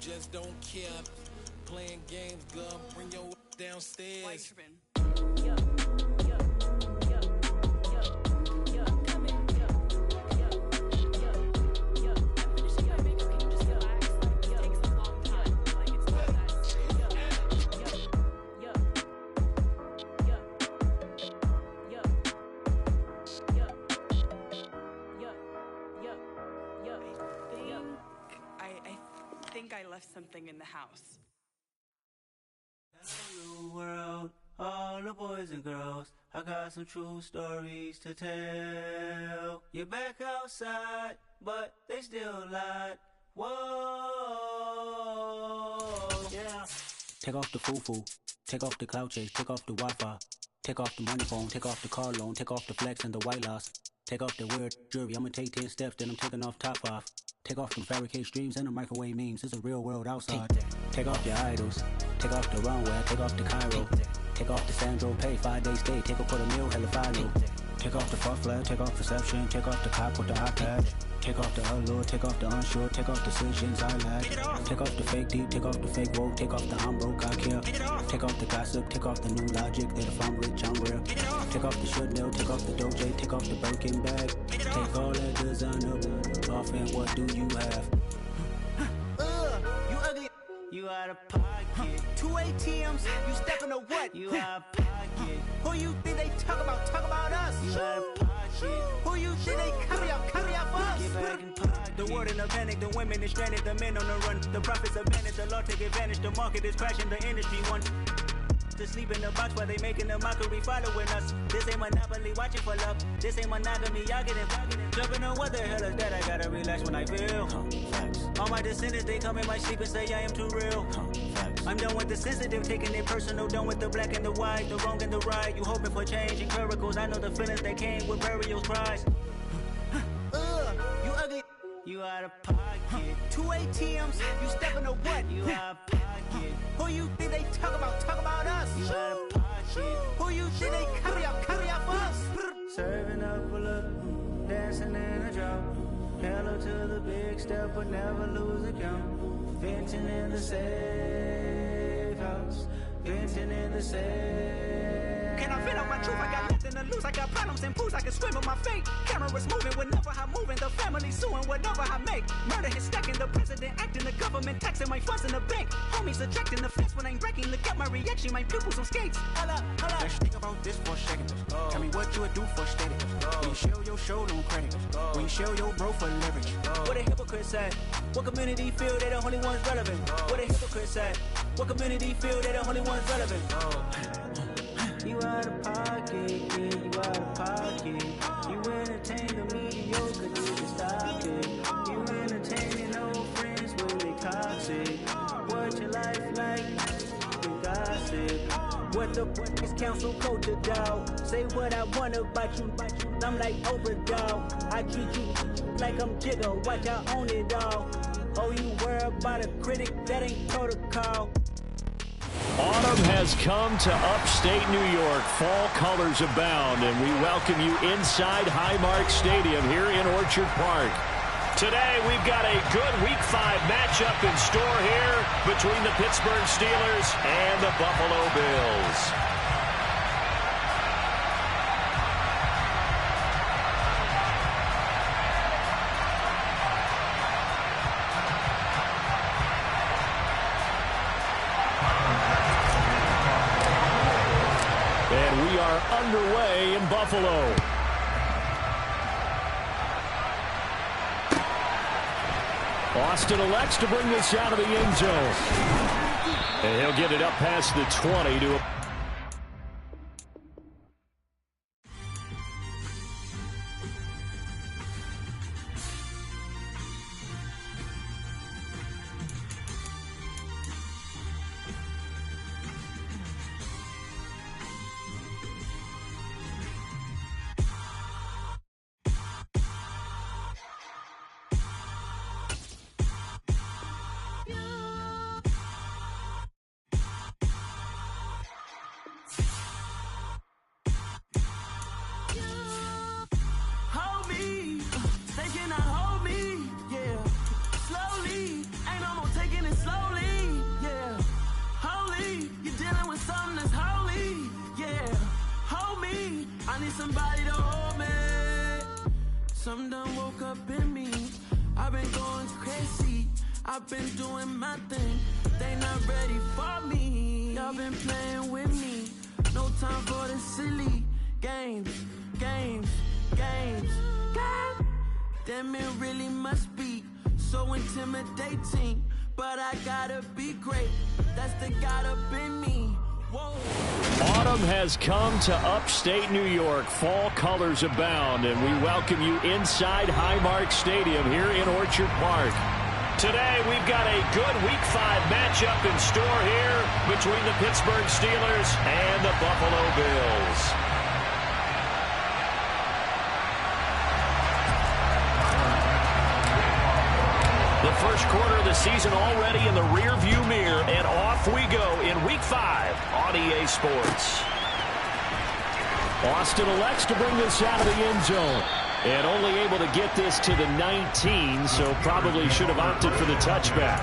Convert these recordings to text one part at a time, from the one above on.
just don't care. Playing games, girl, bring your downstairs. I left something in the house. Hello world, all the boys and girls, I got some true stories to tell. You're back outside, but they still lied. Whoa, yeah. Take off the foo-foo, take off the cloud chase, take off the Wi-Fi, take off the money phone, take off the car loan, take off the flex and the white loss, take off the weird jewelry. I'ma take 10 steps, then I'm taking off top 5. Take off them fabricated streams and the microwave memes. It's a real world outside. Take off your idols. Take off the runway. Take off the Cairo. Take off the Sandro Pay. 5-day stay. Take a $250,000. Hella follow. Take off the far flag. Take off perception. Take off the cop with the iPad. Take off the allure. Take off the unsure. Take off decisions I lack. Take off the fake deep. Take off the fake woke. Take off the I'm broke. I care. Take off the gossip. Take off the new logic that if I'm rich, I'm real. Take off the Chanel. Take off the Doja. Take off the Birkin bag. Take all that designer off and what do you have? You ugly. You out of pocket. 2 ATMs. You stepping to what? You out of pocket. Who you think they talk about? Talk about us. You out of pocket. Who you think they carry out for us? Get back in pocket. The world in a panic. The women is stranded. The men on the run. The profits advantage. The law take advantage. The market is crashing. The industry wants to sleep in the box while they making a mockery following us. This ain't Monopoly, watching for love. This ain't monogamy, y'all get it. Jumping on what the hell is that? I gotta relax when I feel. All my descendants, they come in my sleep and say I am too real. I'm done with the sensitive, taking it personal. Done with the black and the white, the wrong and the right. You hoping for change and miracles. I know the feelings that came with burials, cries. You ugly. You out of pocket. 2 ATMs. You stepping to what? You out of pocket. Who you think they talk about? Talk about us. You out of pocket. Who you think they carry out for us? Serving up a look, dancing in a drop. Hello to the big step, but never lose a count. Venting in the safe house. Venting in the safe. Can I vent out my truth? I got nothing to lose. I got problems and pools. I can swim with my fate. Cameras moving whenever I'm moving. The family suing whatever I make. Murder is stacking. The president acting. The government taxing my funds in the bank. Homies attracting the fence when I'm breaking. Look at my reaction. My pupils on skates. Holla, holla. Let's think about this for a second. Tell me what you would do for steady. When you show your show, no credit. When you show your bro for leverage. What a hypocrite said. What community feel they the only ones relevant? What a hypocrite said. What community feel they the only ones relevant? You out of pocket, yeah, you out of pocket. You entertain the mediocre, need to stop it. You entertaining old friends when they toxic. What your life like? You gossip. What the fuck is council culture, dog? Say what I want about you. I'm like Oprah, dog. I treat you like I'm Jigga. Watch I own it all. Oh, you worry about a critic? That ain't protocol. Autumn has come to upstate New York. Fall colors abound, and we welcome you inside Highmark Stadium here in Orchard Park. Today, we've got a good Week 5 matchup in store here between the Pittsburgh Steelers and the Buffalo Bills. And we are underway in Buffalo. Austin elects to bring this out of the end zone. And he'll get it up past the 20 to a I've been doing my thing, they not ready for me. Y'all been playing with me, no time for the silly games. God damn, it really must be so intimidating. But I gotta be great, that's the God up in me. Whoa. Autumn has come to upstate New York. Fall colors abound, and we welcome you inside Highmark Stadium here in Orchard Park. Today, we've got a good Week 5 matchup in store here between the Pittsburgh Steelers and the Buffalo Bills. The first quarter of the season already in the rear-view mirror, and off we go in Week 5 on EA Sports. Austin elects to bring this out of the end zone, and only able to get this to the 19, so probably should have opted for the touchback.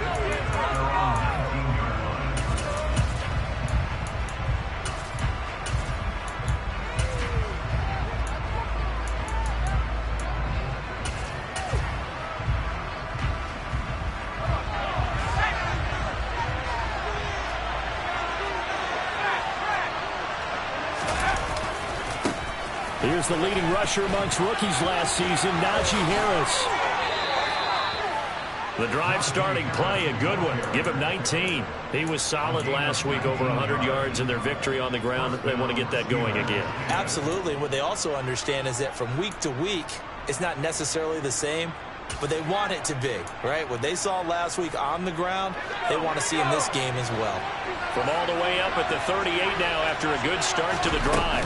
Here's the leading rusher amongst rookies last season, Najee Harris. The drive starting play, a good one. Give him 19. He was solid last week, over 100 yards in their victory on the ground. They want to get that going again. Absolutely. What they also understand is that from week to week, it's not necessarily the same, but they want it to be, right? What they saw last week on the ground, they want to see in this game as well. From all the way up at the 38 now after a good start to the drive.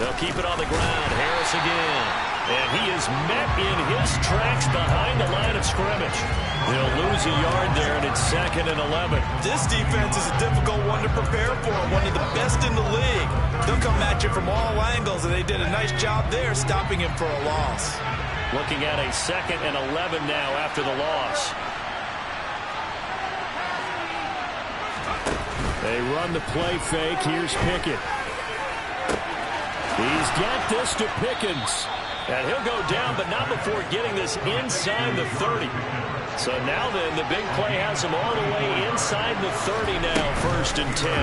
They'll keep it on the ground. Harris again. And he is met in his tracks behind the line of scrimmage. They'll lose a yard there, and it's 2nd and 11. This defense is a difficult one to prepare for, one of the best in the league. They'll come at you from all angles, and they did a nice job there stopping him for a loss. Looking at a 2nd and 11 now after the loss. They run the play fake. Here's Pickett. He's got this to Pickens. And he'll go down, but not before getting this inside the 30. So now then, the big play has him all the way inside the 30 now, 1st and 10.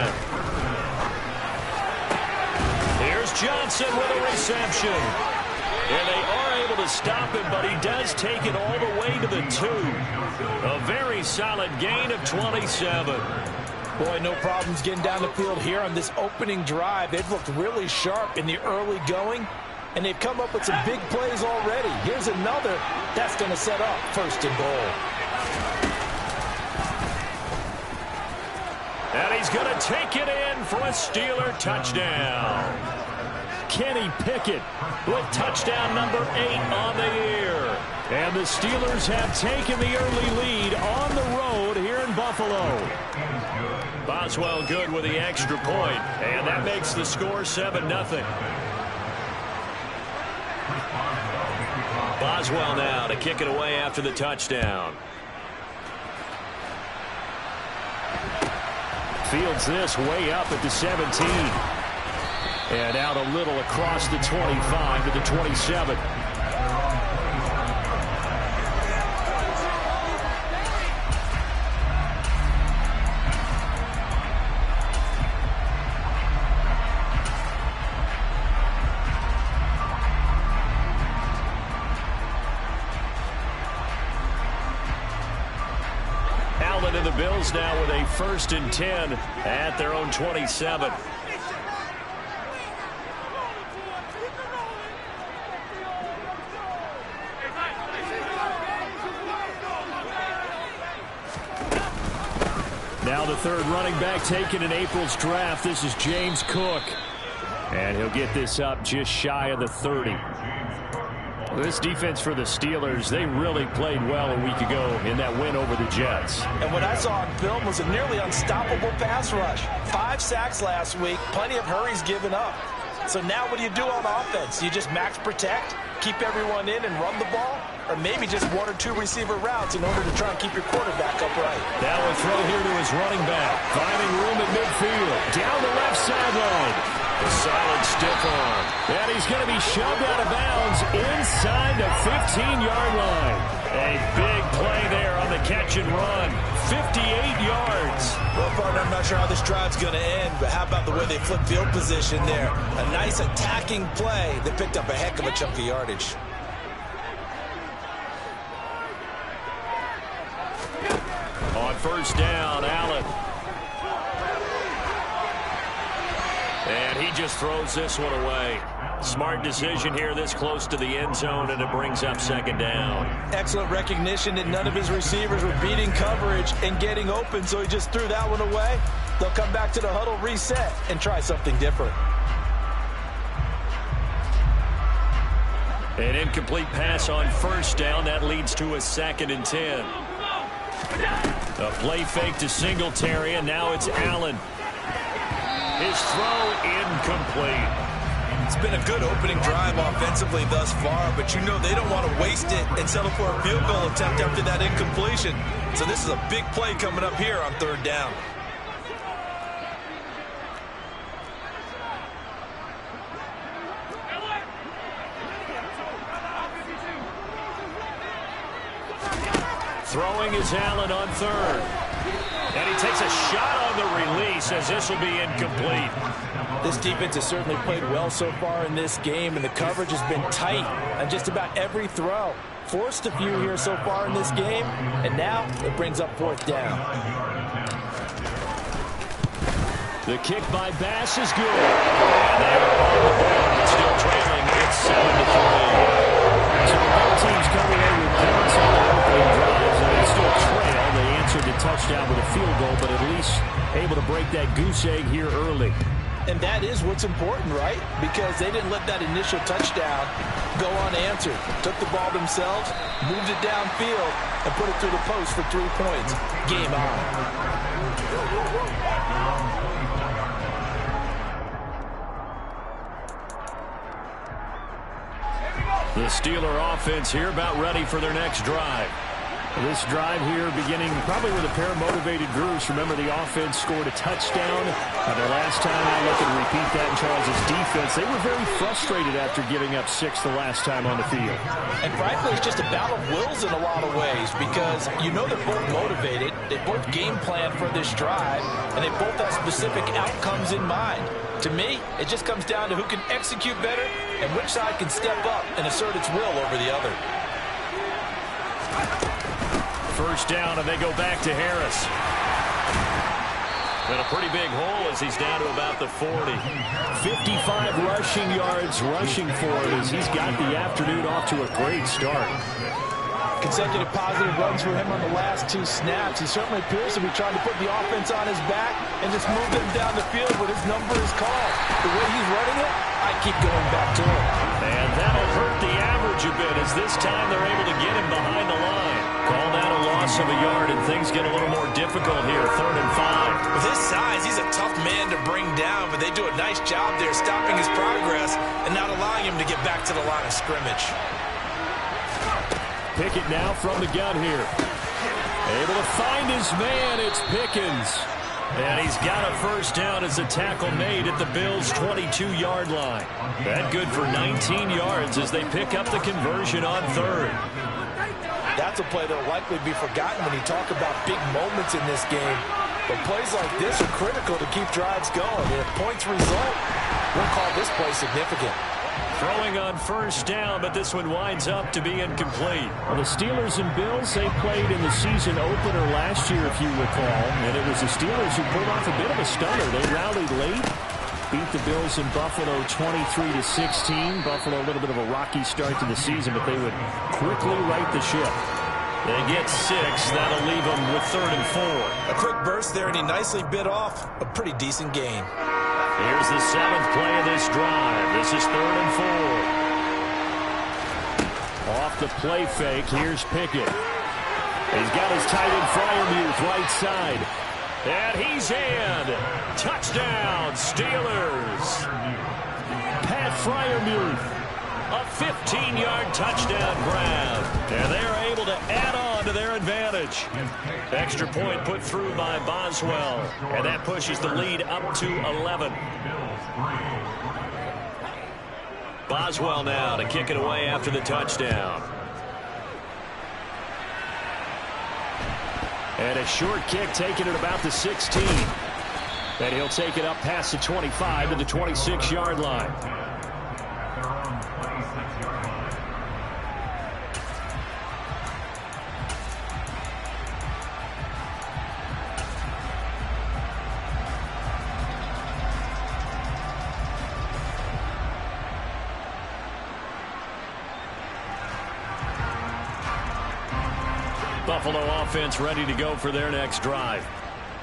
Here's Johnson with a reception. And they are able to stop him, but he does take it all the way to the 2. A very solid gain of 27. Boy, no problems getting down the field here on this opening drive. They've looked really sharp in the early going, and they've come up with some big plays already. Here's another that's going to set up 1st and goal. And he's going to take it in for a Steeler touchdown. Kenny Pickett with touchdown number 8 on the year. And the Steelers have taken the early lead on the road here in Buffalo. Boswell good with the extra point, and that makes the score 7-0. Boswell now to kick it away after the touchdown. Fields this way up at the 17. And out a little across the 25 to the 27. Allen and the Bills now with a 1st and 10 at their own 27. Now the 3rd running back taken in April's draft. This is James Cook. And he'll get this up just shy of the 30. This defense for the Steelers, they really played well a week ago in that win over the Jets. And what I saw on film was a nearly unstoppable pass rush. 5 sacks last week, plenty of hurries given up. So now what do you do on offense? You just max protect, keep everyone in and run the ball? Or maybe just 1 or 2 receiver routes in order to try and keep your quarterback upright. Now with throw here to his running back. Finding room at midfield. Down the left sideline. A solid stiff arm. And he's going to be shoved out of bounds inside the 15-yard line. A big play there on the catch and run. 58 yards. Well, partner, I'm not sure how this drive's going to end, but how about the way they flip field position there? A nice attacking play that picked up a heck of a chunk of yardage. On first down, Allen. And he just throws this one away. Smart decision here this close to the end zone, and it brings up second down. Excellent recognition that none of his receivers were beating coverage and getting open, so he just threw that one away. They'll come back to the huddle, reset, and try something different. An incomplete pass on first down. That leads to a 2nd and 10. A play fake to Singletary, and now it's Allen. His throw incomplete. It's been a good opening drive offensively thus far, but you know they don't want to waste it and settle for a field goal attempt after that incompletion. So this is a big play coming up here on third down. Throwing is Allen on third. And he takes a shot on the release as this will be incomplete. This defense has certainly played well so far in this game, and the coverage has been tight on just about every throw. Forced a few here so far in this game, and now it brings up fourth down. The kick by Bass is good. And they are on the board, still trailing. It's 7-3. So both teams coming in with points on their opening drives, and they still trail. They answered the touchdown with a field goal, but at least able to break that goose egg here early. And that is what's important, right? Because they didn't let that initial touchdown go unanswered. Took the ball themselves, moved it downfield, and put it through the post for 3 points. Game on. The Steeler offense here about ready for their next drive. This drive here beginning probably with a pair of motivated groups. Remember, the offense scored a touchdown. The last time I look and repeat that in Charles' defense, they were very frustrated after giving up 6 the last time on the field. And frankly, it's just a battle of wills in a lot of ways because you know they're both motivated. They both game plan for this drive, and they both have specific outcomes in mind. To me, it just comes down to who can execute better and which side can step up and assert its will over the other. First down, and they go back to Harris. And a pretty big hole as he's down to about the 40. 55 rushing yards rushing for him as he's got the afternoon off to a great start. Consecutive positive runs for him on the last 2 snaps. He certainly appears to be trying to put the offense on his back and just move them down the field when his number is called. The way he's running it, I keep going back to him. And that'll hurt the average a bit as this time they're able to get him behind the line. Call that a loss of a yard, and things get a little more difficult here. 3rd and 5. With his size, he's a tough man to bring down, but they do a nice job there stopping his progress and not allowing him to get back to the line of scrimmage. Pickett now from the gun here. Able to find his man. It's Pickens. And he's got a first down as a tackle made at the Bills' 22-yard line. That good for 19 yards as they pick up the conversion on 3rd. That's a play that will likely be forgotten when you talk about big moments in this game. But plays like this are critical to keep drives going. And if points result, we'll call this play significant. Throwing on first down, but this one winds up to be incomplete. Well, the Steelers and Bills, they played in the season opener last year, if you recall. And it was the Steelers who pulled off a bit of a stunner. They rallied late, beat the Bills in Buffalo 23-16. Buffalo a little bit of a rocky start to the season, but they would quickly right the ship. They get 6. That'll leave them with 3rd and 4. A quick burst there, and he nicely bit off a pretty decent gain. Here's the 7th play of this drive. This is 3rd and 4. Off the play fake, here's Pickett. He's got his tight end Freiermuth right side. And he's in. Touchdown, Steelers. Pat Freiermuth. A 15-yard touchdown grab. And they're able to add on on to their advantage. Extra point put through by Boswell, and that pushes the lead up to 11. Boswell now to kick it away after the touchdown. And a short kick taken at about the 16. And he'll take it up past the 25 to the 26-yard line. Buffalo offense ready to go for their next drive.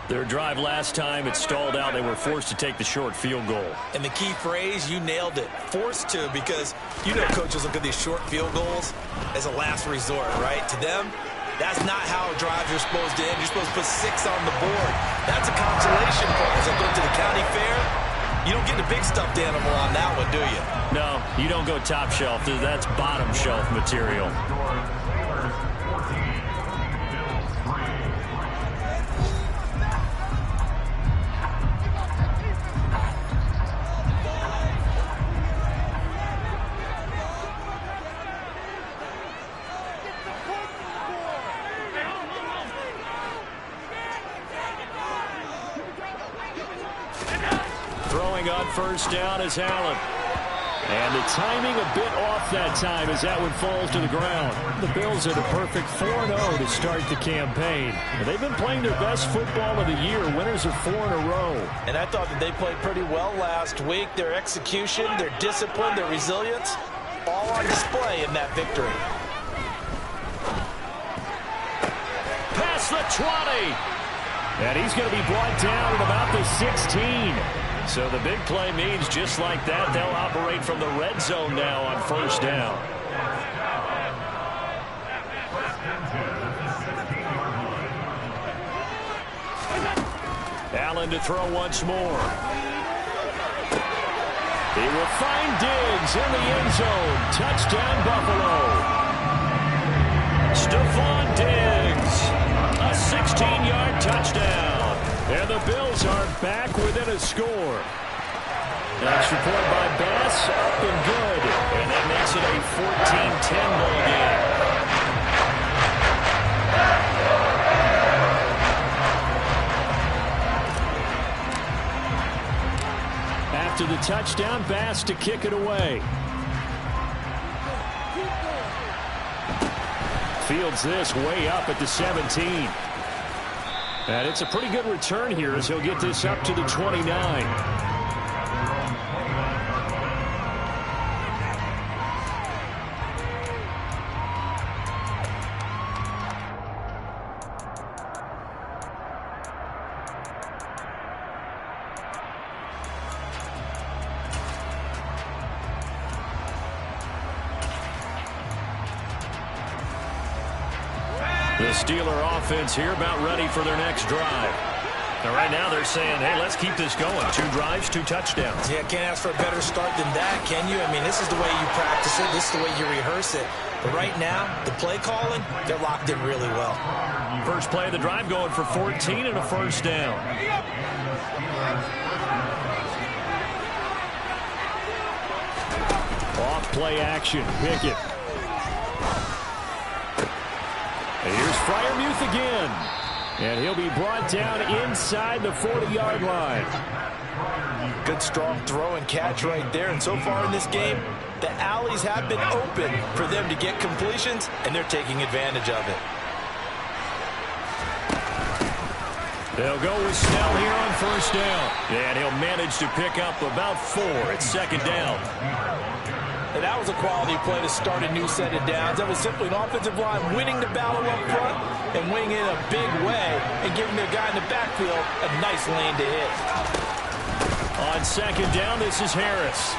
Their drive last time, it stalled out. They were forced to take the short field goal. And the key phrase, you nailed it. Forced to, because you know coaches look at these short field goals as a last resort, right? To them, that's not how drives are supposed to end. You're supposed to put 6 on the board. That's a consolation prize. I go to the county fair. You don't get the big stuffed animal on that one, do you? No, you don't go top shelf. That's bottom shelf material. First down is Allen. And the timing a bit off that time as that one falls to the ground. The Bills had a perfect 4-0 to start the campaign. They've been playing their best football of the year. Winners of 4 in a row. And I thought that they played pretty well last week. Their execution, their discipline, their resilience, all on display in that victory. Past the 20. And he's going to be brought down at about the 16. So the big play means just like that, they'll operate from the red zone now on first down. Allen to throw once more. He will find Diggs in the end zone. Touchdown, Buffalo. Stephon Diggs, a 16-yard touchdown. And the Bills are back within a score. Extra point by Bass, up and good. And that makes it a 14-10 ball game. After the touchdown, Bass to kick it away. Fields this way up at the 17. And it's a pretty good return here as he'll get this up to the 29. The Steeler offense here about ready for their next drive. Now right now they're saying, hey, let's keep this going. 2 drives, 2 touchdowns. Yeah, can't ask for a better start than that, can you? I mean, this is the way you practice it. This is the way you rehearse it. But right now, the play calling, they're locked in really well. First play of the drive going for 14 and a first down. Off play action. Pickett. And here's Freiermuth again. And he'll be brought down inside the 40-yard line. Good strong throw and catch right there. And so far in this game, the alleys have been open for them to get completions, and they're taking advantage of it. They'll go with Snell here on first down. And he'll manage to pick up about 4. It's second down. And that was a quality play to start a new set of downs. That was simply an offensive line winning the battle up front and winning it in a big way and giving their guy in the backfield a nice lane to hit. On second down, this is Harris.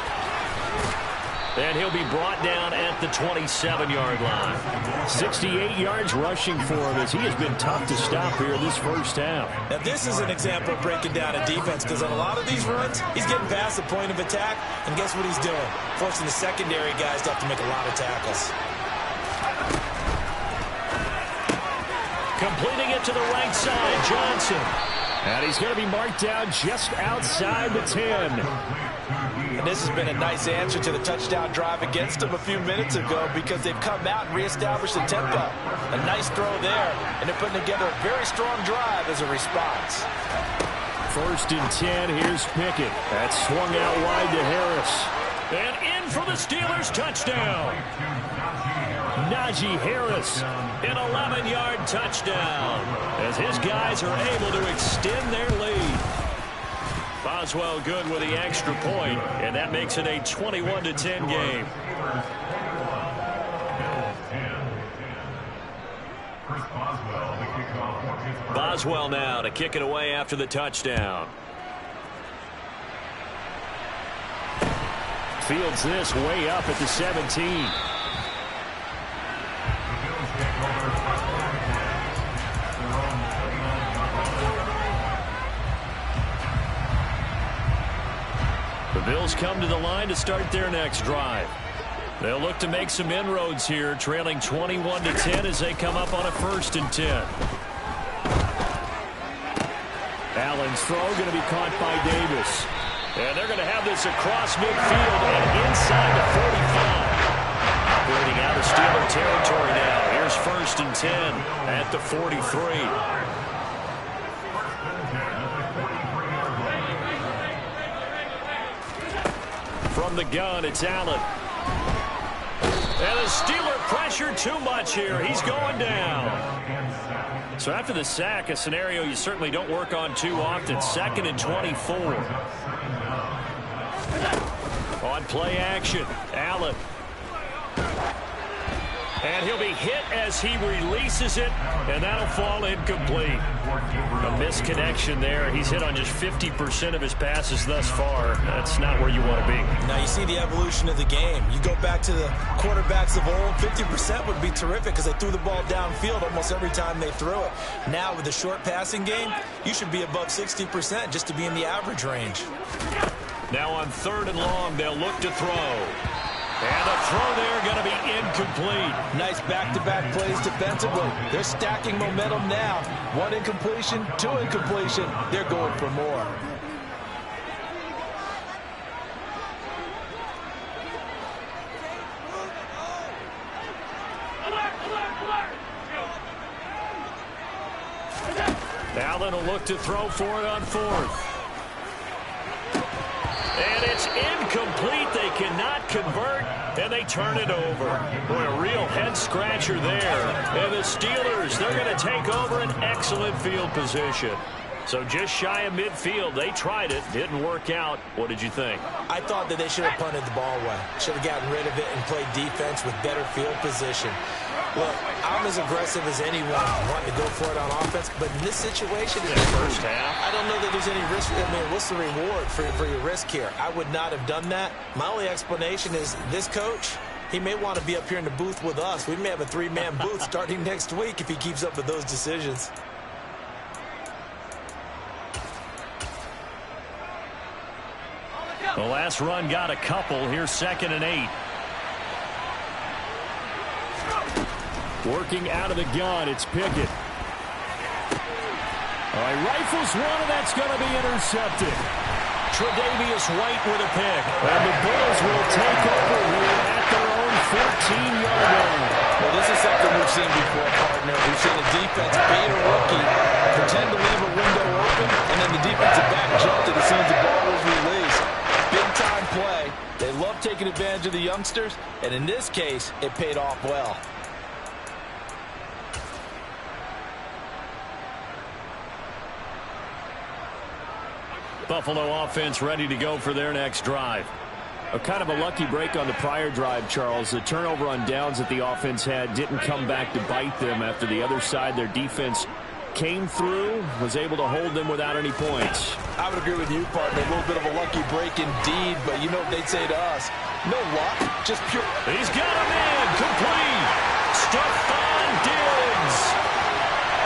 And he'll be brought down at the 27-yard line. 68 yards rushing for him as he has been tough to stop here this first half. Now this is an example of breaking down a defense, because on a lot of these runs, he's getting past the point of attack, and guess what he's doing? Forcing the secondary guys to have to make a lot of tackles. Completing it to the right side, Johnson. And he's going to be marked down just outside the 10. And this has been a nice answer to the touchdown drive against them a few minutes ago because they've come out and reestablished the tempo. A nice throw there, and they're putting together a very strong drive as a response. 1st and 10, here's Pickett. That's swung out wide to Harris. And in for the Steelers touchdown. Najee Harris, an 11-yard touchdown, as his guys are able to extend their lead. Boswell good with the extra point, and that makes it a 21-10 game. Boswell now to kick it away after the touchdown. Fields this way up at the 17. The Bills come to the line to start their next drive. They'll look to make some inroads here, trailing 21-10 as they come up on a 1st and 10. Allen's throw going to be caught by Davis. And they're going to have this across midfield and inside the 45. Operating out of Steeler territory now. Here's 1st and 10 at the 43. From the gun, it's Allen. And the Steeler pressure too much here. He's going down. So after the sack, a scenario you certainly don't work on too often. 2nd and 24. On play action, Allen. And he'll be hit as he releases it, and that'll fall incomplete. A misconnection there. He's hit on just 50% of his passes thus far. That's not where you want to be. Now you see the evolution of the game. You go back to the quarterbacks of old, 50% would be terrific because they threw the ball downfield almost every time they threw it. Now with the short passing game, you should be above 60% just to be in the average range. Now on 3rd and long, they'll look to throw. And the throw there going to be incomplete. Nice back-to-back plays defensively. They're stacking momentum now. 1 incompletion, 2 incompletion. They're going for more. Allen will look to throw for it on 4th. And it's incomplete. They cannot convert, and they turn it over. Boy, a real head-scratcher there. And the Steelers, they're going to take over an excellent field position. So just shy of midfield. They tried it. Didn't work out. What did you think? I thought that they should have punted the ball away. Should have gotten rid of it and played defense with better field position. Look, I'm as aggressive as anyone wanting to go for it on offense, but in this situation, in the first half, I don't know that there's any risk. I mean, what's the reward for your risk here? I would not have done that. My only explanation is this coach, he may want to be up here in the booth with us. We may have a 3-man booth starting next week if he keeps up with those decisions. The last run got a couple. Here's 2nd and 8. Working out of the gun, it's Pickett. All right, rifles one, and that's going to be intercepted. Tre'Davious White with a pick. And the Bills will take over here at their own 14-yard line. Well, this is something we've seen before, partner. We've seen a defense beat a rookie, pretend to leave a window open, and then the defensive back jumped as soon as the ball was released. Big-time play. They love taking advantage of the youngsters, and in this case, it paid off well. Buffalo offense ready to go for their next drive. A kind of a lucky break on the prior drive, Charles. The turnover on downs that the offense had didn't come back to bite them after the other side. Their defense came through, was able to hold them without any points. I would agree with you, partner. A little bit of a lucky break indeed, but you know what they'd say to us. No luck, just pure. He's got a man, complete. Stephon Diggs.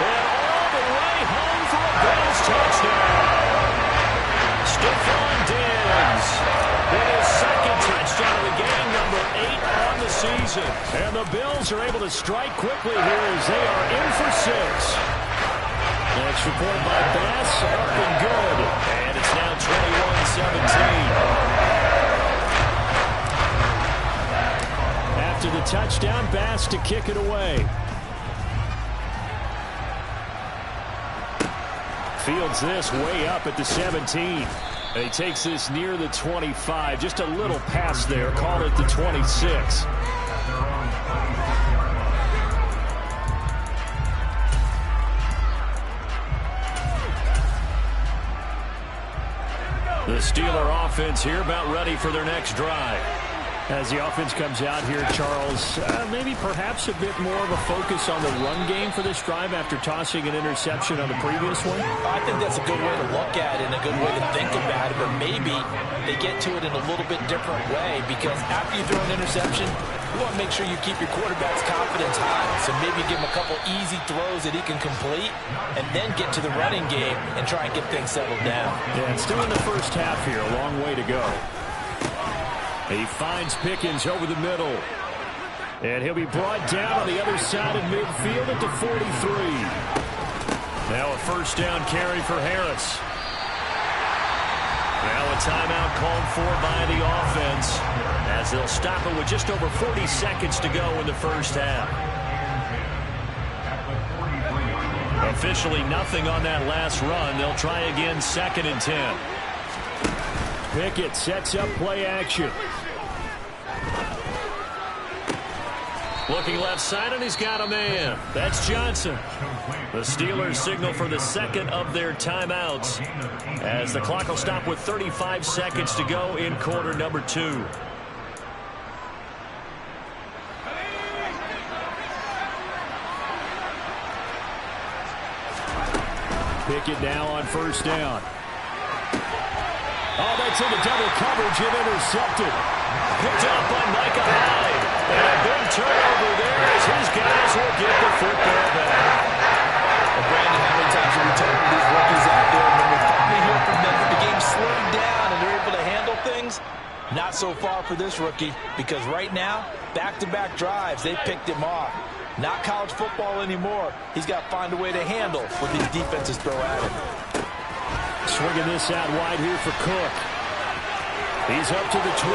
And all the way home for a Bills touchdown. Stephon Diggs with his second touchdown of the game, number 8 on the season. Johnson. And the Bills are able to strike quickly here as they are in for 6. Next report by Bass, up and good. And it's now 21-17. After the touchdown, Bass to kick it away. Fields this way up at the 17. And he takes this near the 25. Just a little pass there. Call it the 26. The Steeler offense here about ready for their next drive. As the offense comes out here, Charles, maybe perhaps a bit more of a focus on the run game for this drive after tossing an interception on the previous one? I think that's a good way to look at it and a good way to think about it, but maybe they get to it in a little bit different way because after you throw an interception, you want to make sure you keep your quarterback's confidence high. So maybe give him a couple easy throws that he can complete and then get to the running game and try and get things settled down. Yeah, it's still in the first half here. A long way to go. He finds Pickens over the middle. And he'll be brought down on the other side of midfield at the 43. Now a first down carry for Harris. Now a timeout called for by the offense as they'll stop it with just over 40 seconds to go in the first half. Officially nothing on that last run. They'll try again 2nd and 10. Pickett sets up play action. Looking left side, and he's got a man. That's Johnson. The Steelers signal for the second of their timeouts as the clock will stop with 35 seconds to go in quarter number 2. Pickett now on first down. Oh, that's into double coverage and intercepted. Picked up by Micah Hyde. And a big turnover there as his guys will get the football back. And Brandon, how many times have we talked to these rookies out there when we finally hear from them that the game slowed down and they're able to handle things? Not so far for this rookie because right now, back-to-back drives, they picked him off. Not college football anymore. He's got to find a way to handle what these defenses throw at him. Swinging this out wide here for Cook. He's up to the 20.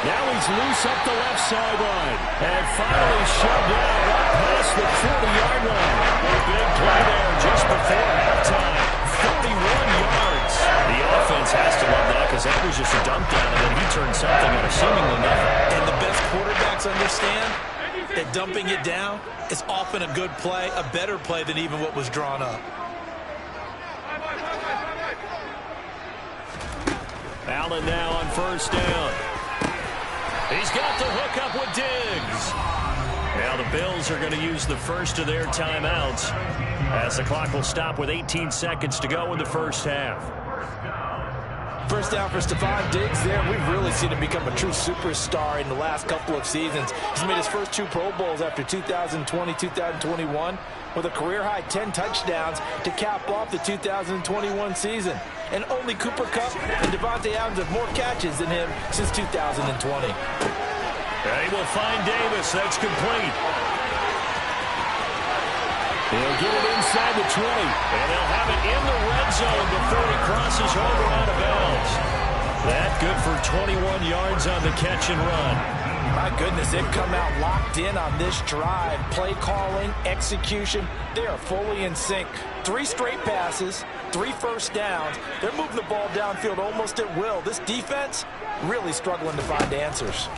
Now he's loose up the left sideline. And finally shoved out up past the 40-yard line. A big play there just before halftime. 41 yards. The offense has to love that because that was just a dump down, and then he turned something out of seemingly nothing. And the best quarterbacks understand that dumping it down is often a good play, a better play than even what was drawn up. Allen now on first down. He's got the hook up with Diggs. Now the Bills are going to use the first of their timeouts as the clock will stop with 18 seconds to go in the first half. First down for Stephon Diggs there. We've really seen him become a true superstar in the last couple of seasons. He's made his first 2 Pro Bowls after 2020, 2021 with a career-high 10 touchdowns to cap off the 2021 season. And only Cooper Kupp and Devontae Adams have more catches than him since 2020. They will find Davis. That's complete. He'll get it inside the 20. And they'll have it in the red zone before he crosses over out of bounds. That good for 21 yards on the catch and run. My goodness, they've come out locked in on this drive. Play calling, execution, they are fully in sync. 3 straight passes, 3 first downs. They're moving the ball downfield almost at will. This defense really struggling to find answers.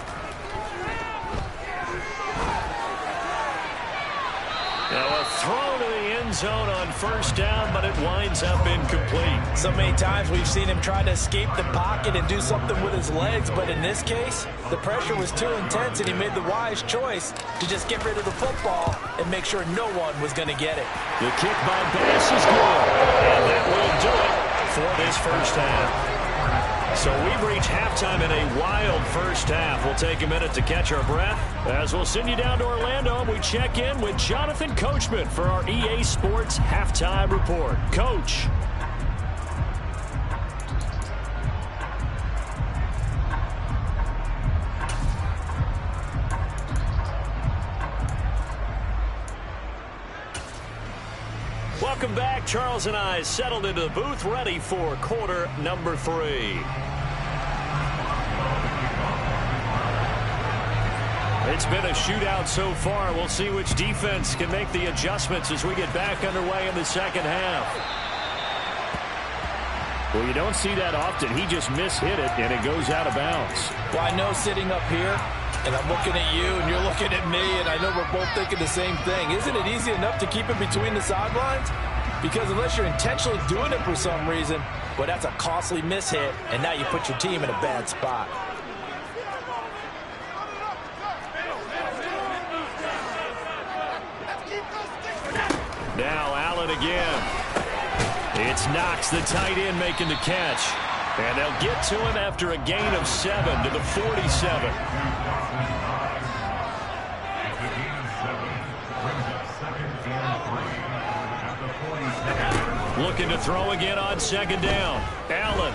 Now a throw to the end zone on first down, but it winds up incomplete. So many times we've seen him try to escape the pocket and do something with his legs, but in this case, the pressure was too intense and he made the wise choice to just get rid of the football and make sure no one was going to get it. The kick by Bass is good, and that will do it for this first half. So we've reached halftime in a wild first half. We'll take a minute to catch our breath as we'll send you down to Orlando and we check in with Jonathan Coachman for our EA Sports Halftime Report. Coach. Welcome back. Charles and I settled into the booth, ready for quarter number 3. It's been a shootout so far. We'll see which defense can make the adjustments as we get back underway in the second half. Well, you don't see that often. He just mishit it, and it goes out of bounds. Well, I know sitting up here, and I'm looking at you, and you're looking at me, and I know we're both thinking the same thing. Isn't it easy enough to keep it between the sidelines? Because unless you're intentionally doing it for some reason, well, that's a costly mishit, and now you put your team in a bad spot. Now Allen again. It's Knox, the tight end, making the catch. And they'll get to him after a gain of 7 to the 47. Looking to throw again on second down. Allen.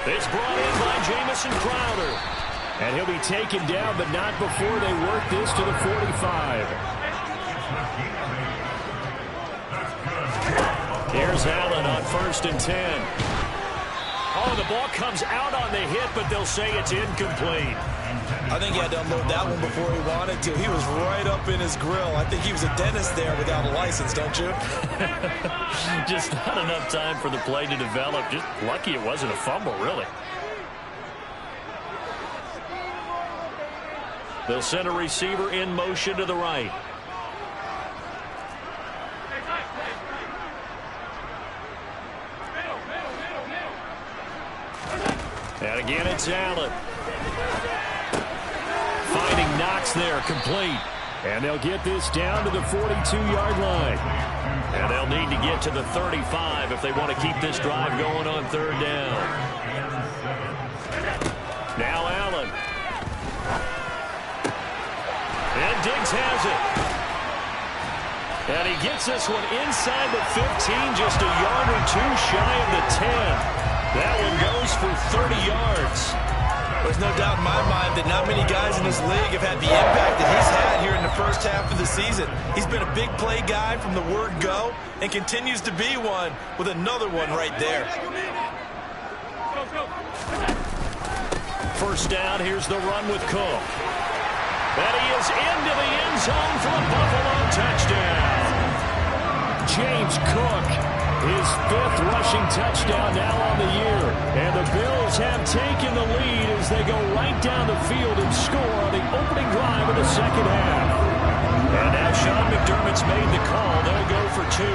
It's brought in by Jamison Crowder. And he'll be taken down, but not before they work this to the 45. Here's Allen on 1st and 10. Oh, the ball comes out on the hit, but they'll say it's incomplete. I think he had to unload that one before he wanted to. He was right up in his grill. I think he was a dentist there without a license, don't you? Just not enough time for the play to develop. Just lucky it wasn't a fumble, really. They'll send a receiver in motion to the right. And again, it's Allen. Finding Knox there, complete. And they'll get this down to the 42-yard line. And they'll need to get to the 35 if they want to keep this drive going on 3rd down. Now Allen. And Diggs has it. And he gets this one inside the 15, just a yard or 2 shy of the 10. That one goes for 30 yards. There's no doubt in my mind that not many guys in this league have had the impact that he's had here in the first half of the season. He's been a big play guy from the word go and continues to be one with another one right there. First down, here's the run with Cook. And he is into the end zone for a Buffalo touchdown. James Cook, his 5th rushing touchdown now on the year. And the Bills have taken the lead as they go right down the field and score on the opening drive of the second half. And now Sean McDermott's made the call. They'll go for 2.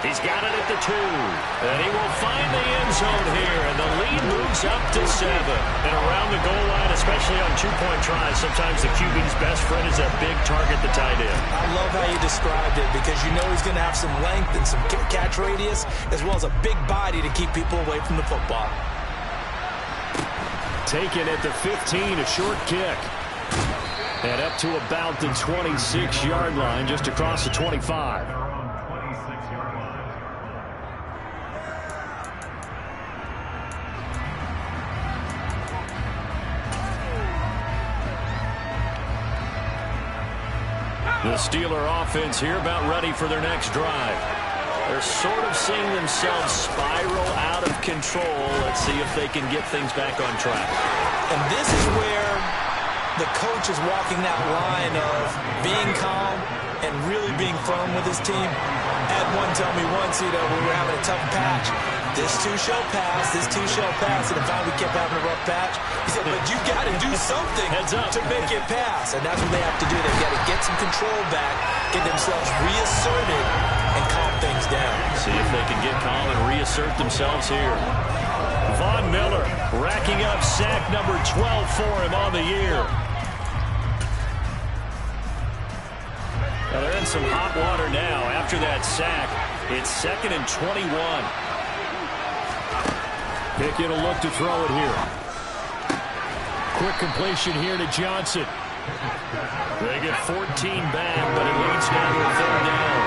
He's got it at the 2. And he will find the end zone here. And the lead moves up to 7. And around the goal line, especially on 2-point tries, sometimes the QB's best friend is that big target, the tight end. I love how you described it because you know he's going to have some length and some catch radius as well as a big body to keep people away from the football. Taken at the 15, a short kick. And up to about the 26-yard line, just across the 25. The Steeler offense here about ready for their next drive. They're sort of seeing themselves spiral out of control. Let's see if they can get things back on track. And this is where the coach is walking that line of being calm and really being firm with his team. I had one tell me once, we were having a tough patch. This too shall pass, this too shall pass. And if we kept having a rough patch, he said, but you got to do something to make it pass. And that's what they have to do. They've got to get some control back, get themselves reasserted, and calm things down. See if they can get calm and reassert themselves here. Von Miller racking up sack number 12 for him on the year. Now they're in some hot water now after that sack. It's 2nd and 21. Pickett will look to throw it here. Quick completion here to Johnson. They get 14 back, but it leads down to 3rd down.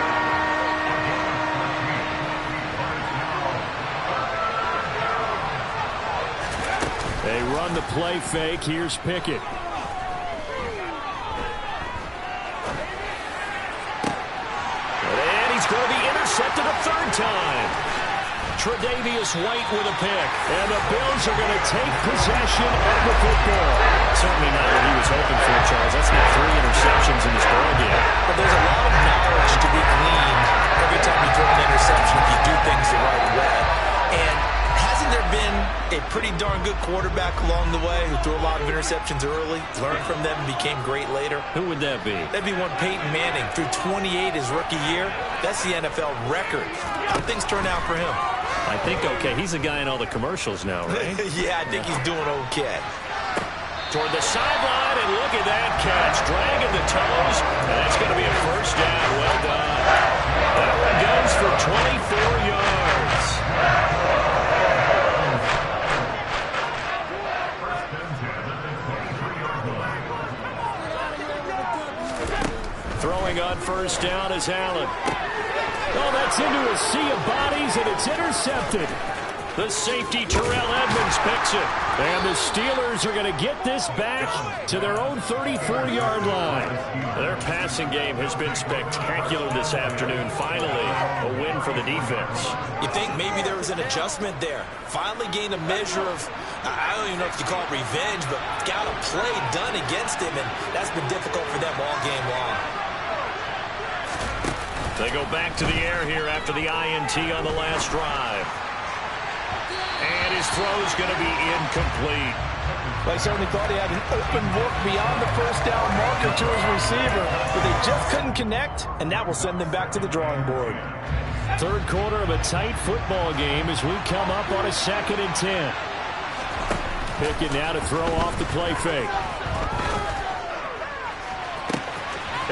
They run the play fake. Here's Pickett. third time. Tre'Davious White with a pick. And the Bills are going to take possession of the football. Certainly not what he was hoping for, Charles. That's not 3 interceptions in this ball game. But there's a lot of knowledge to be gleaned every time you throw an interception if you do things the right way. And hasn't there been a pretty darn good quarterback along the way who threw a lot of interceptions early, learned from them, and became great later? Who would that be? That'd be one Peyton Manning. Threw 28 his rookie year. That's the NFL record. How'd things turn out for him? I think okay. He's a guy in all the commercials now, right? Yeah, I think he's doing okay. Toward the sideline, and look at that catch. Dragging the toes, and that's going to be a first down. Well done. That one goes for 24 yards. Throwing on first down is Allen. Oh, that's into a sea of bodies, and it's intercepted. The safety, Terrell Edmonds, picks it. And the Steelers are going to get this back to their own 34-yard line. Their passing game has been spectacular this afternoon. Finally, a win for the defense. You think maybe there was an adjustment there. Finally gained a measure of, I don't even know if you call it revenge, but got a play done against him, and that's been difficult for them all game long. They go back to the air here after the INT on the last drive. And his throw's going to be incomplete. I certainly thought he had an open look beyond the first down marker to his receiver, but they just couldn't connect, and that will send them back to the drawing board. Third quarter of a tight football game as we come up on a 2nd and 10. Pickett now to throw off the play fake.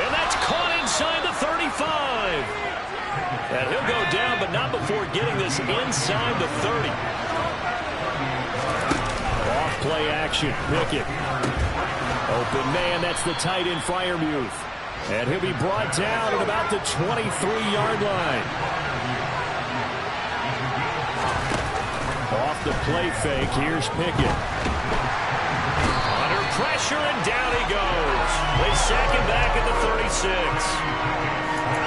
And that's caught inside the 35. And he'll go down, but not before getting this inside the 30. Off play action, Pickett. Open man, that's the tight end Freiermuth. And he'll be brought down at about the 23-yard line. Off the play fake, here's Pickett. Under pressure, and down he goes. They sack him back at the 36.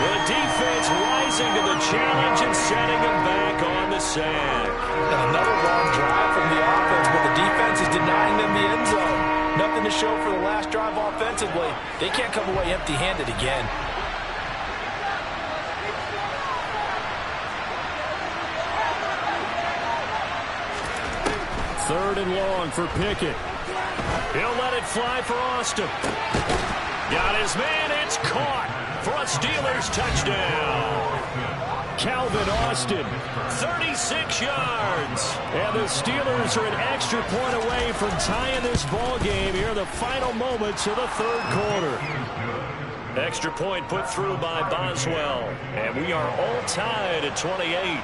The defense rising to the challenge and setting him back on the sack. And another long drive from the offense, but the defense is denying them the end zone. Nothing to show for the last drive offensively. They can't come away empty-handed again. Third and long for Pickett. He'll let it fly for Austin. Got his man, it's caught for a Steelers touchdown. Calvin Austin, 36 yards. And the Steelers are an extra point away from tying this ball game here in the final moments of the third quarter. Extra point put through by Boswell. And we are all tied at 28.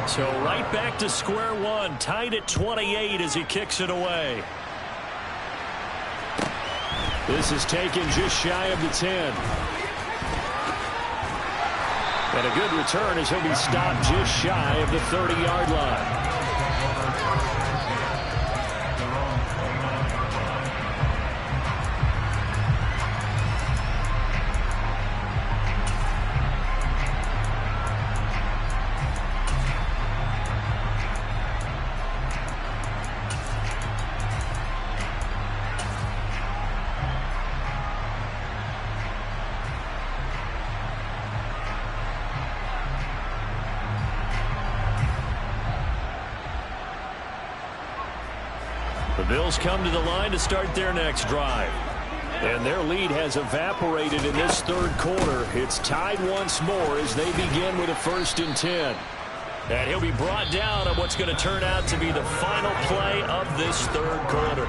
So right back to square one, tied at 28 as he kicks it away. This is taken just shy of the 10. And a good return as he'll be stopped just shy of the 30-yard line. The Bills come to the line to start their next drive. And their lead has evaporated in this third quarter. It's tied once more as they begin with a 1st and 10. And he'll be brought down on what's going to turn out to be the final play of this third quarter.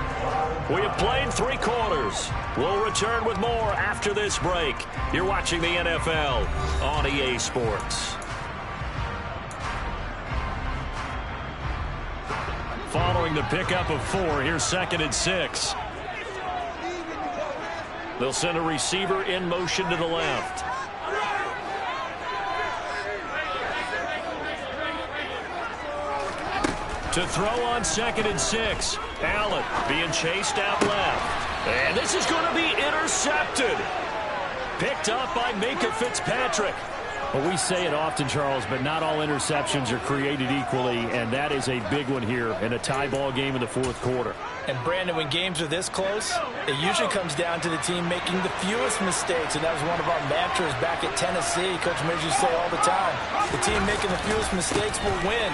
We have played 3 quarters. We'll return with more after this break. You're watching the NFL on EA Sports. Following the pickup of 4, here's 2nd and 6. They'll send a receiver in motion to the left. To throw on 2nd and 6. Allen being chased out left. And this is going to be intercepted. Picked up by Minkah Fitzpatrick. Well, we say it often, Charles, but not all interceptions are created equally, and that is a big one here in a tie ball game in the fourth quarter. And, Brandon, when games are this close, it usually comes down to the team making the fewest mistakes, and that was one of our mantras back at Tennessee. Coach Midge used to say all the time, the team making the fewest mistakes will win.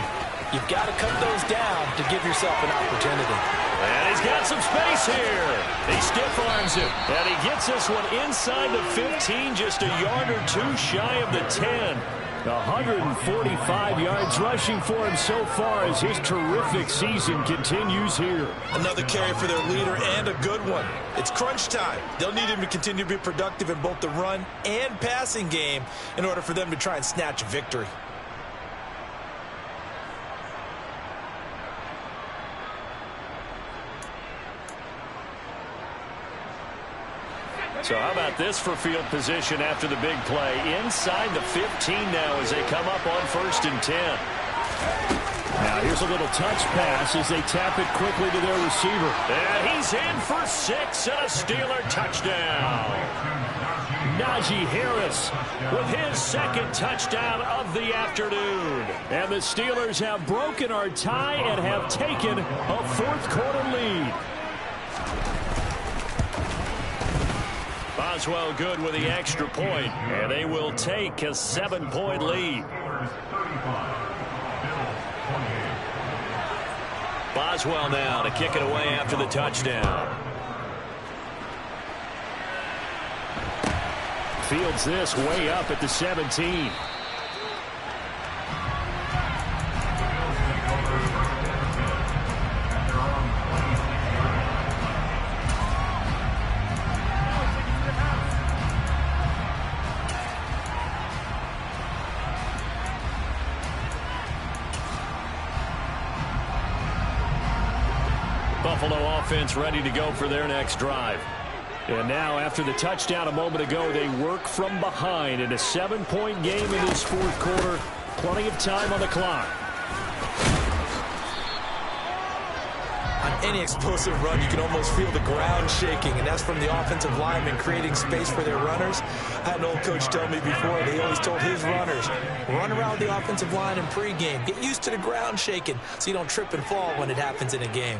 You've got to cut those down to give yourself an opportunity. And he's got some space here. He stiff arms it. And he gets this one inside the 15, just a yard or two shy of the 10. 145 yards rushing for him so far as his terrific season continues here. Another carry for their leader and a good one. It's crunch time. They'll need him to continue to be productive in both the run and passing game in order for them to try and snatch a victory. So how about this for field position after the big play? Inside the 15 now as they come up on 1st and 10. Now here's a little touch pass as they tap it quickly to their receiver. And he's in for 6 and a Steeler touchdown. Najee Harris with his 2nd touchdown of the afternoon. And the Steelers have broken our tie and have taken a 4th quarter lead. Boswell good with the extra point, and they will take a 7-point lead. Boswell now to kick it away after the touchdown. Fields this way up at the 17. Buffalo offense ready to go for their next drive. And now after the touchdown a moment ago, they work from behind in a 7-point game in this 4th quarter. Plenty of time on the clock. On any explosive run, you can almost feel the ground shaking, and that's from the offensive linemen creating space for their runners. I had an old coach tell me before, they always told his runners, run around the offensive line in pregame. Get used to the ground shaking so you don't trip and fall when it happens in a game.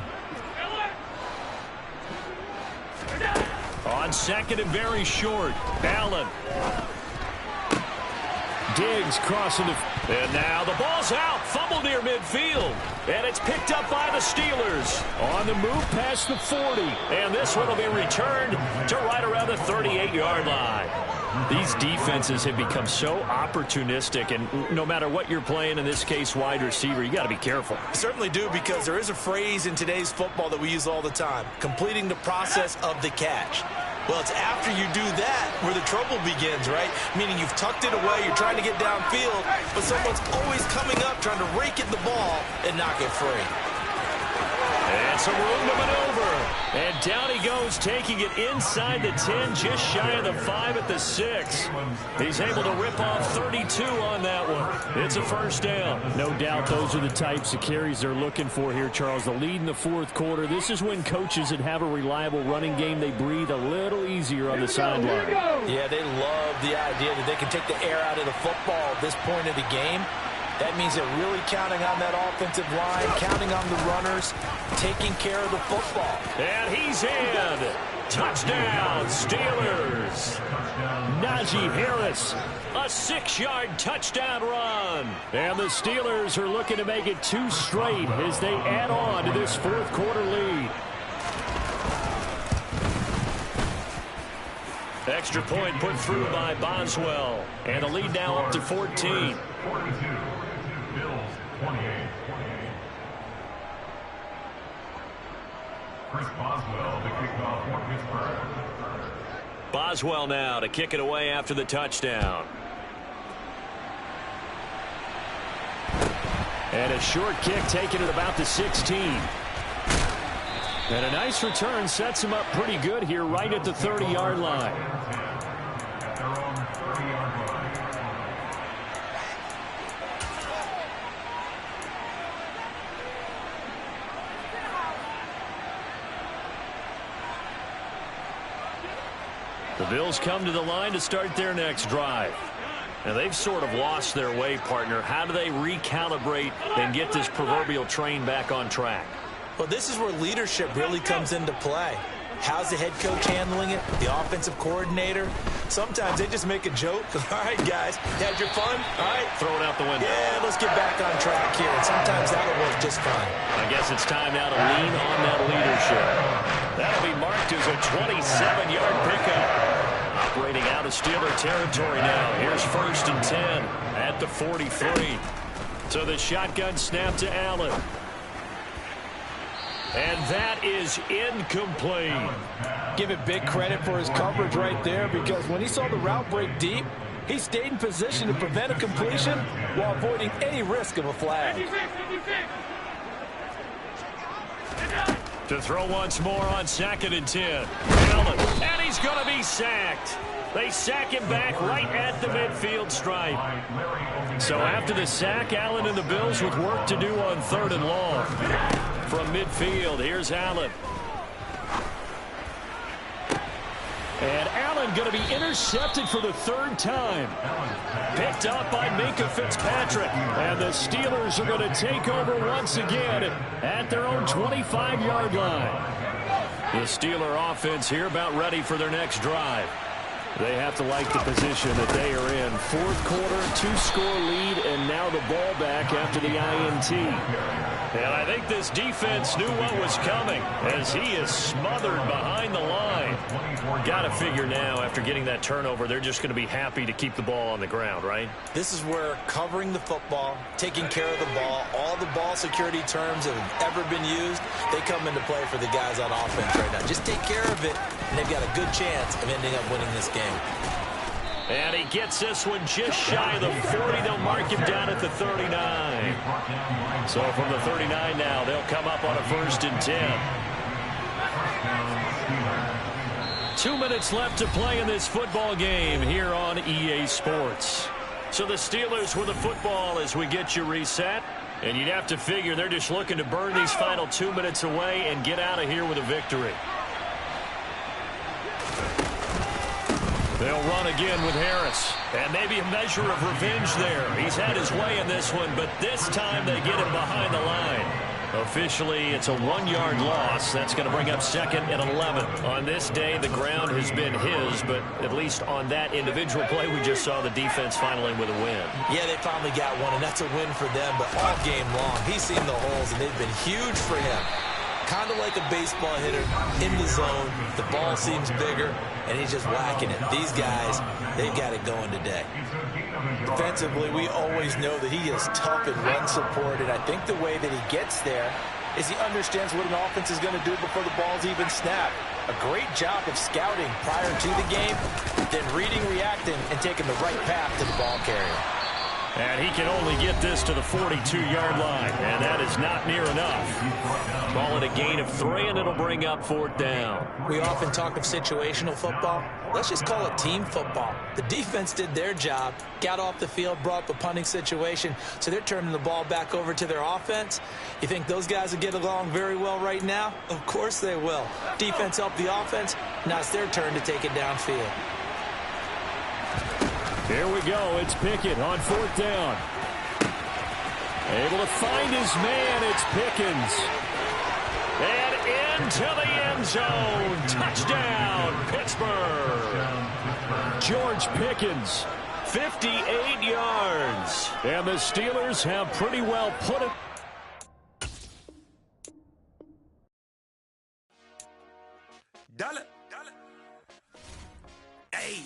On 2nd and very short, Allen. Diggs crossing the... And now the ball's out. Fumble near midfield. And it's picked up by the Steelers. On the move past the 40. And this one will be returned to right around the 38-yard line. These defenses have become so opportunistic, and no matter what you're playing, in this case wide receiver, you got to be careful. Certainly do, because there is a phrase in today's football that we use all the time, completing the process of the catch. Well, it's after you do that where the trouble begins, right? Meaning you've tucked it away, you're trying to get downfield, but someone's always coming up trying to rake at the ball and knock it free. And some room to maneuver. And down he goes, taking it inside the 10, just shy of the 5 at the 6. He's able to rip off 32 on that one. It's a 1st down. No doubt those are the types of carries they're looking for here, Charles. The lead in the 4th quarter. This is when coaches that have a reliable running game, they breathe a little easier on the sideline. Yeah, they love the idea that they can take the air out of the football at this point of the game. That means they're really counting on that offensive line, counting on the runners, taking care of the football. And he's in. Touchdown, Steelers. Najee Harris, a 6-yard touchdown run. And the Steelers are looking to make it 2 straight as they add on to this 4th quarter lead. Extra point put through by Boswell. And the lead now up to 14. 28. Chris Boswell to kick off for Pittsburgh. Boswell now to kick it away after the touchdown. And a short kick taken at about the 16. And a nice return sets him up pretty good here right at the 30-yard line. The Bills come to the line to start their next drive. Now, they've sort of lost their way, partner. How do they recalibrate and get this proverbial train back on track? Well, this is where leadership really comes into play. How's the head coach handling it? The offensive coordinator? Sometimes they just make a joke. All right, guys, you had your fun? All right. Throw it out the window. Yeah, let's get back on track here. And sometimes that'll work just fine. I guess it's time now to lean on that leadership. That'll be marked as a 27-yard pickup. Operating out of Steeler territory now. Here's 1st and 10 at the 43. So the shotgun snap to Allen. And that is incomplete. Give it big credit for his coverage right there, because when he saw the route break deep, he stayed in position to prevent a completion while avoiding any risk of a flag. To throw once more on 2nd and 10. Allen, and he's going to be sacked. They sack him back right at the midfield stripe. So after the sack, Allen and the Bills with work to do on 3rd and long. From midfield, here's Allen. And Allen going to be intercepted for the 3rd time. Picked up by Minkah Fitzpatrick. And the Steelers are going to take over once again at their own 25-yard line. The Steeler offense here about ready for their next drive. They have to like the position that they are in. 4th quarter, 2-score lead, and now the ball back after the INT. And I think this defense knew what was coming as he is smothered behind the line. Got to figure now, after getting that turnover, they're just going to be happy to keep the ball on the ground, right? This is where covering the football, taking care of the ball, all the ball security terms that have ever been used, they come into play for the guys on offense right now. Just take care of it, and they've got a good chance of ending up winning this game. And he gets this one just shy of the 40. They'll mark him down at the 39. So from the 39 now, they'll come up on a 1st and 10. 2 minutes left to play in this football game here on EA Sports. So the Steelers with the football as we get you reset. And you'd have to figure they're just looking to burn these final 2 minutes away and get out of here with a victory. They'll run again with Harris. And maybe a measure of revenge there. He's had his way in this one, but this time they get him behind the line. Officially, it's a 1-yard loss. That's going to bring up 2nd and 11. On this day, the ground has been his, but at least on that individual play, we just saw the defense finally with a win. Yeah, they finally got one, and that's a win for them, but all game long, he's seen the holes, and they've been huge for him. Kind of like a baseball hitter in the zone. The ball seems bigger, and he's just whacking it. These guys, they've got it going today. Defensively, we always know that he is tough in run support, and I think the way that he gets there is he understands what an offense is going to do before the ball's even snapped. A great job of scouting prior to the game, then reading, reacting, and taking the right path to the ball carrier. And he can only get this to the 42-yard line, and that is not near enough. Call it a gain of 3, and it'll bring up 4th down. We often talk of situational football. Let's just call it team football. The defense did their job, got off the field, brought up a punting situation, so they're turning the ball back over to their offense. You think those guys will get along very well right now? Of course they will. Defense helped the offense. Now it's their turn to take it downfield. Here we go. It's Pickett on 4th down. Able to find his man. It's Pickens. And into the end zone. Touchdown, Pittsburgh. George Pickens, 58 yards. And the Steelers have pretty well put it. Dollar. Hey.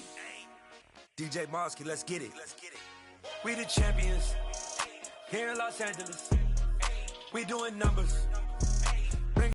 DJ Mosky, let's get it. We the champions here in Los Angeles. We doing numbers.